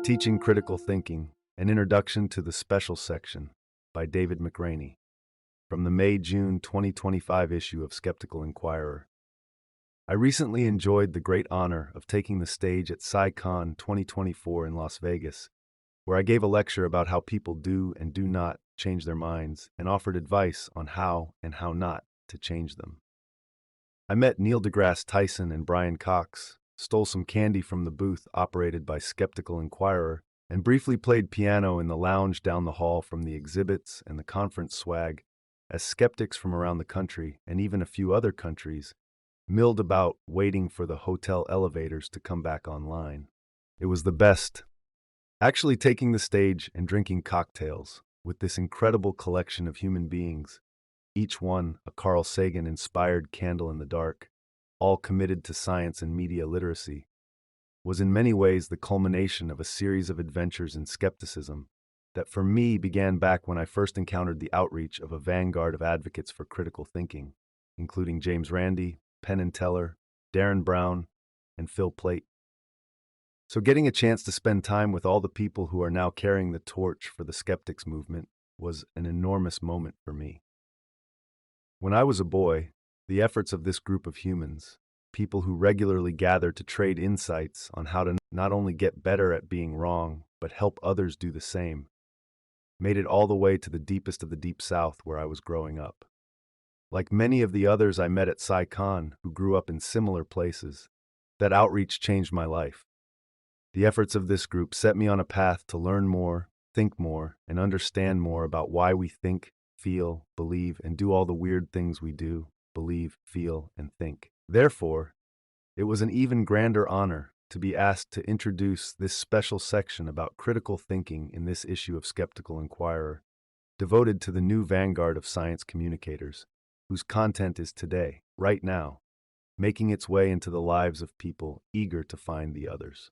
Teaching Critical Thinking, An Introduction to the Special Section by David McRaney, from the May-June 2025 issue of Skeptical Inquirer. I recently enjoyed the great honor of taking the stage at CSICon 2024 in Las Vegas, where I gave a lecture about how people do and do not change their minds and offered advice on how and how not to change them. I met Neil deGrasse Tyson and Brian Cox, stole some candy from the booth operated by Skeptical Inquirer, and briefly played piano in the lounge down the hall from the exhibits and the conference swag, as skeptics from around the country, and even a few other countries, milled about waiting for the hotel elevators to come back online. It was the best. Actually taking the stage and drinking cocktails with this incredible collection of human beings, each one a Carl Sagan-inspired candle in the dark, all committed to science and media literacy, was in many ways the culmination of a series of adventures in skepticism that for me began back when I first encountered the outreach of a vanguard of advocates for critical thinking, including James Randi, Penn and Teller, Darren Brown, and Phil Plait. So getting a chance to spend time with all the people who are now carrying the torch for the skeptics movement was an enormous moment for me. When I was a boy, the efforts of this group of humans, people who regularly gather to trade insights on how to not only get better at being wrong, but help others do the same, made it all the way to the deepest of the Deep South where I was growing up. Like many of the others I met at CSICon who grew up in similar places, that outreach changed my life. The efforts of this group set me on a path to learn more, think more, and understand more about why we think, feel, believe, and do all the weird things we do, believe, feel, and think. Therefore, it was an even grander honor to be asked to introduce this special section about critical thinking in this issue of Skeptical Inquirer, devoted to the new vanguard of science communicators, whose content is today, right now, making its way into the lives of people eager to find the others.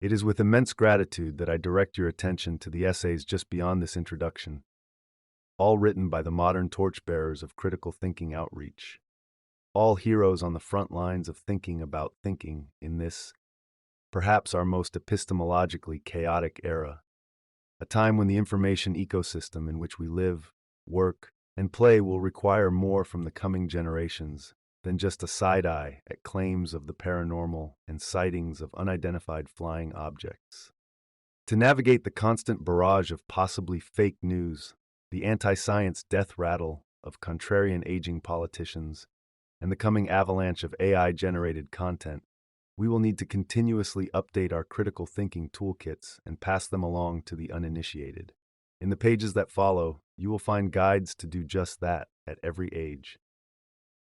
It is with immense gratitude that I direct your attention to the essays just beyond this introduction, all written by the modern torchbearers of critical thinking outreach, all heroes on the front lines of thinking about thinking in this, perhaps our most epistemologically chaotic era, a time when the information ecosystem in which we live, work, and play will require more from the coming generations than just a side-eye at claims of the paranormal and sightings of unidentified flying objects. To navigate the constant barrage of possibly fake news, the anti-science death rattle of contrarian aging politicians, and the coming avalanche of AI-generated content, we will need to continuously update our critical thinking toolkits and pass them along to the uninitiated. In the pages that follow, you will find guides to do just that at every age.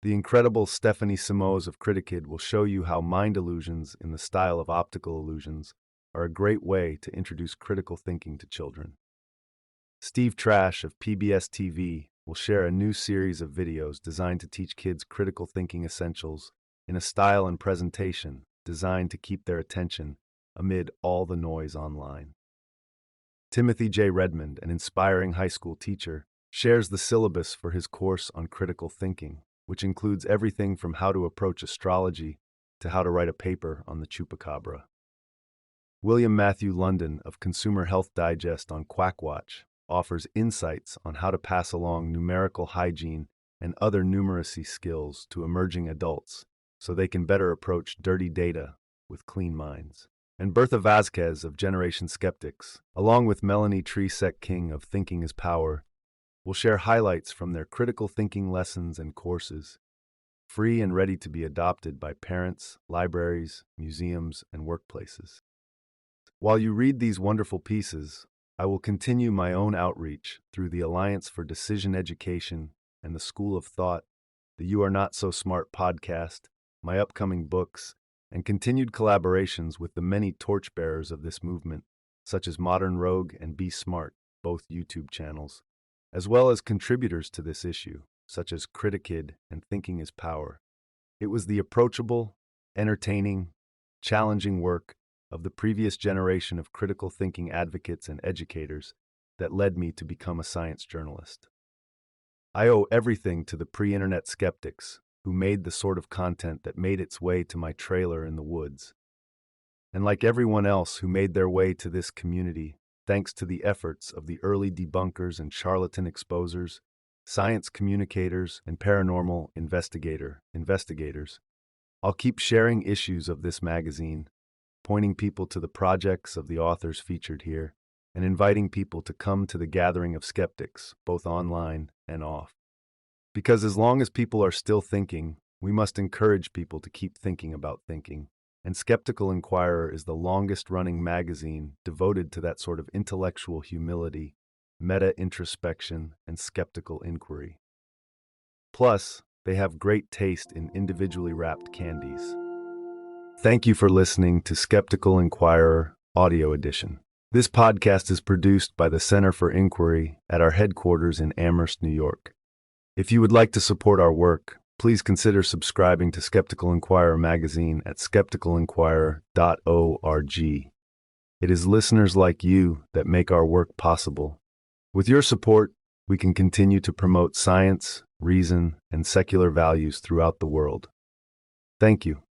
The incredible Stephanie Simoes of Criticid will show you how mind illusions in the style of optical illusions are a great way to introduce critical thinking to children. Steve Trash of PBS TV will share a new series of videos designed to teach kids critical thinking essentials in a style and presentation designed to keep their attention amid all the noise online. Timothy J. Redmond, an inspiring high school teacher, shares the syllabus for his course on critical thinking, which includes everything from how to approach astrology to how to write a paper on the chupacabra. William Matthew London of Consumer Health Digest on Quackwatch offers insights on how to pass along numerical hygiene and other numeracy skills to emerging adults so they can better approach dirty data with clean minds. And Bertha Vazquez of Generation Skeptics, along with Melanie Tree-Sek-King of Thinking is Power, will share highlights from their critical thinking lessons and courses, free and ready to be adopted by parents, libraries, museums, and workplaces. While you read these wonderful pieces, I will continue my own outreach through the Alliance for Decision Education and the School of Thought, the You Are Not So Smart podcast, my upcoming books, and continued collaborations with the many torchbearers of this movement, such as Modern Rogue and Be Smart, both YouTube channels, as well as contributors to this issue, such as Criticid and Thinking is Power. It was the approachable, entertaining, challenging work of the previous generation of critical thinking advocates and educators that led me to become a science journalist. I owe everything to the pre-internet skeptics who made the sort of content that made its way to my trailer in the woods. And like everyone else who made their way to this community, thanks to the efforts of the early debunkers and charlatan exposers, science communicators, and paranormal investigators, I'll keep sharing issues of this magazine, pointing people to the projects of the authors featured here, and inviting people to come to the gathering of skeptics, both online and off. Because as long as people are still thinking, we must encourage people to keep thinking about thinking. And Skeptical Inquirer is the longest-running magazine devoted to that sort of intellectual humility, meta-introspection, and skeptical inquiry. Plus, they have great taste in individually wrapped candies. Thank you for listening to Skeptical Inquirer Audio Edition. This podcast is produced by the Center for Inquiry at our headquarters in Amherst, New York. If you would like to support our work, please consider subscribing to Skeptical Inquirer magazine at skepticalinquirer.org. It is listeners like you that make our work possible. With your support, we can continue to promote science, reason, and secular values throughout the world. Thank you.